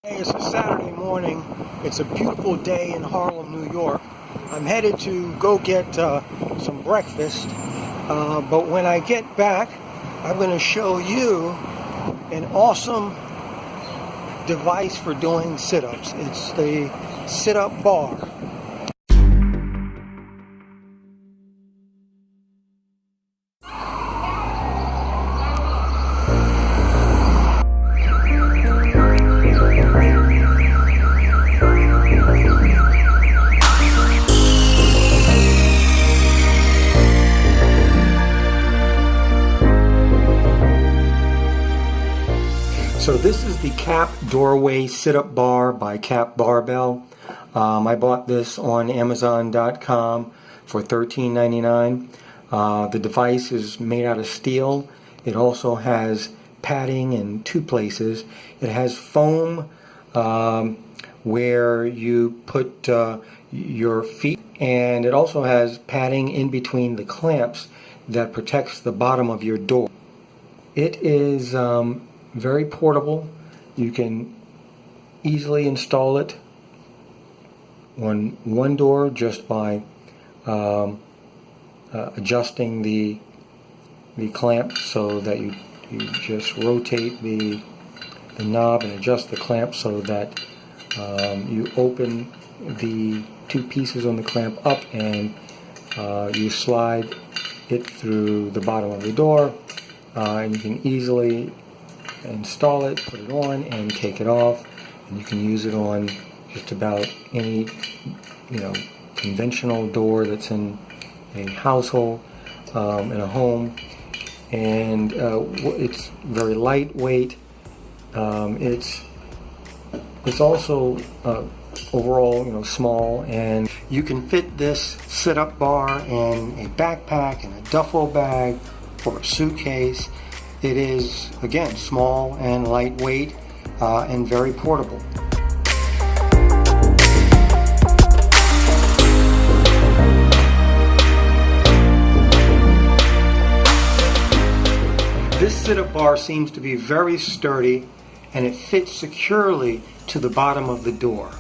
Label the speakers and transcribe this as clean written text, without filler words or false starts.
Speaker 1: Hey, it's a Saturday morning. It's a beautiful day in Harlem, New York. I'm headed to go get some breakfast, but when I get back, I'm going to show you an awesome device for doing sit-ups. It's the sit-up bar. So this is the CAP Doorway Situp Bar by CAP Barbell. I bought this on Amazon.com for $13.99. The device is made out of steel. It also has padding in two places. It has foam where you put your feet, and it also has padding in between the clamps that protects the bottom of your door. It is very portable. You can easily install it on one door just by adjusting the clamp so that you just rotate the knob and adjust the clamp so that you open the two pieces on the clamp up and you slide it through the bottom of the door, and you can easily install it, put it on, and take it off. And you can use it on just about any, conventional door that's in a household, in a home. And it's very lightweight. It's also overall, small, and you can fit this sit-up bar in a backpack, in a duffel bag, or a suitcase. It is, again, small and lightweight and very portable. This sit-up bar seems to be very sturdy, and it fits securely to the bottom of the door.